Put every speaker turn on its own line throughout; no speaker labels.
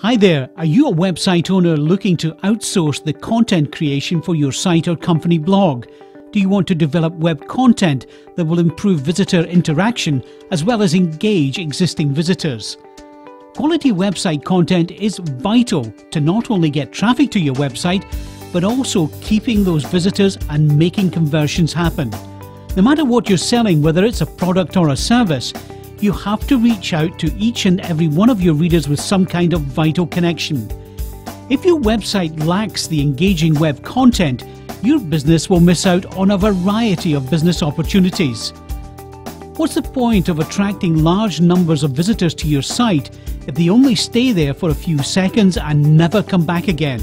Hi there, are you a website owner looking to outsource the content creation for your site or company blog? Do you want to develop web content that will improve visitor interaction as well as engage existing visitors? Quality website content is vital to not only get traffic to your website, but also keeping those visitors and making conversions happen. No matter what you're selling, whether it's a product or a service, you have to reach out to each and every one of your readers with some kind of vital connection. If your website lacks the engaging web content, your business will miss out on a variety of business opportunities. What's the point of attracting large numbers of visitors to your site if they only stay there for a few seconds and never come back again?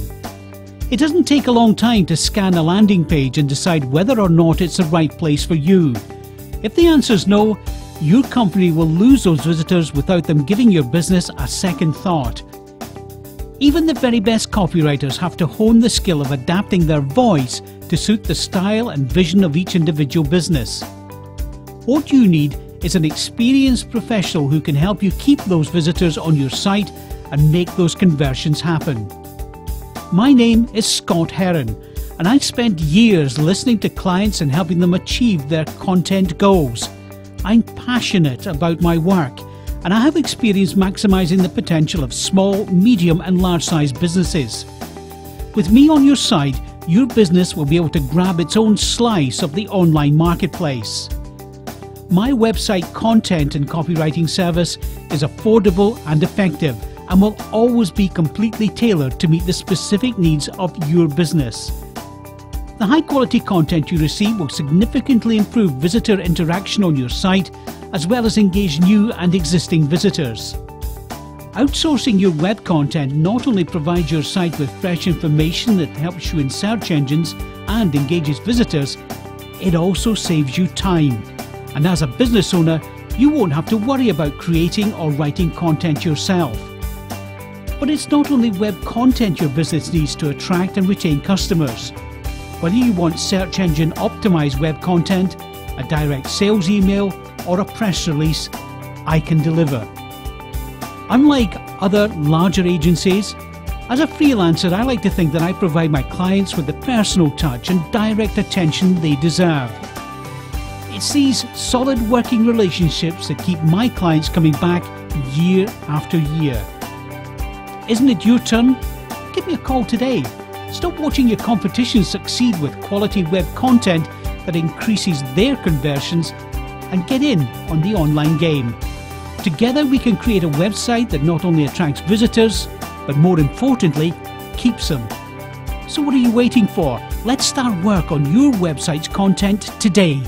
It doesn't take a long time to scan a landing page and decide whether or not it's the right place for you. If the answer is no, your company will lose those visitors without them giving your business a second thought. Even the very best copywriters have to hone the skill of adapting their voice to suit the style and vision of each individual business. What you need is an experienced professional who can help you keep those visitors on your site and make those conversions happen. My name is Scott Heron, and I've spent years listening to clients and helping them achieve their content goals. I'm passionate about my work, and I have experience maximizing the potential of small, medium and large-sized businesses. With me on your side, your business will be able to grab its own slice of the online marketplace. My website content and copywriting service is affordable and effective and will always be completely tailored to meet the specific needs of your business. The high-quality content you receive will significantly improve visitor interaction on your site, as well as engage new and existing visitors. Outsourcing your web content not only provides your site with fresh information that helps you in search engines and engages visitors, it also saves you time. And as a business owner, you won't have to worry about creating or writing content yourself. But it's not only web content your business needs to attract and retain customers. Whether you want search engine optimized web content, a direct sales email, or a press release, I can deliver. Unlike other larger agencies, as a freelancer, I like to think that I provide my clients with the personal touch and direct attention they deserve. It's these solid working relationships that keep my clients coming back year after year. Isn't it your turn? Give me a call today. Stop watching your competition succeed with quality web content that increases their conversions and get in on the online game. Together we can create a website that not only attracts visitors, but more importantly, keeps them. So what are you waiting for? Let's start work on your website's content today.